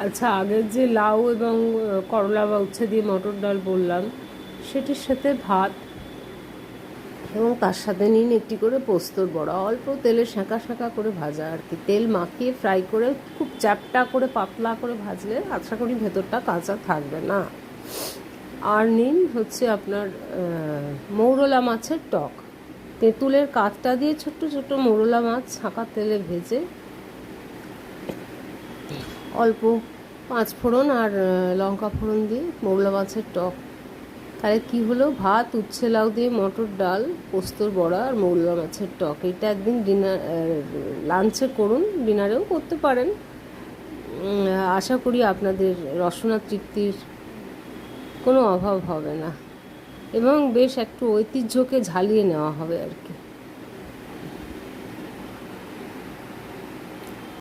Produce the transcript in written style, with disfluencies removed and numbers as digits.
আচ্ছা, আগের যে লাউ এবং করলা বা উচ্ছে দিয়ে মটর ডাল বললাম, সেটির সাথে ভাত এবং তার সাথে নিন একটি করে পোস্তর বড়া, অল্প তেলে শাঁকা শাঁকা করে ভাজা আর কি, তেল মাখিয়ে ফ্রাই করে খুব চ্যাপটা করে পাতলা করে ভাজলে আশা করি ভেতরটা কাঁচা থাকবে না। আর নিন হচ্ছে আপনার মৌরলা মাছের টক, তেঁতুলের কাঠটা দিয়ে ছোট্ট ছোট্ট মৌরলা মাছ ছাঁকা তেলে ভেজে অল্প পাঁচ ফোড়ন আর লঙ্কা ফোড়ন দিয়ে মৌরলা মাছের টক। তাহলে কী হলো, ভাত, উচ্ছে লাউ দিয়ে মটর ডাল, পোস্তর বড়া আর মৌরলা মাছের টক। এটা একদিন লাঞ্চে করুন, ডিনারেও করতে পারেন। আশা করি আপনাদের রসনা তৃপ্তির কোনো অভাব হবে না এবং বেশ একটু ঐতিহ্যকে ঝালিয়ে নেওয়া হবে আর কি।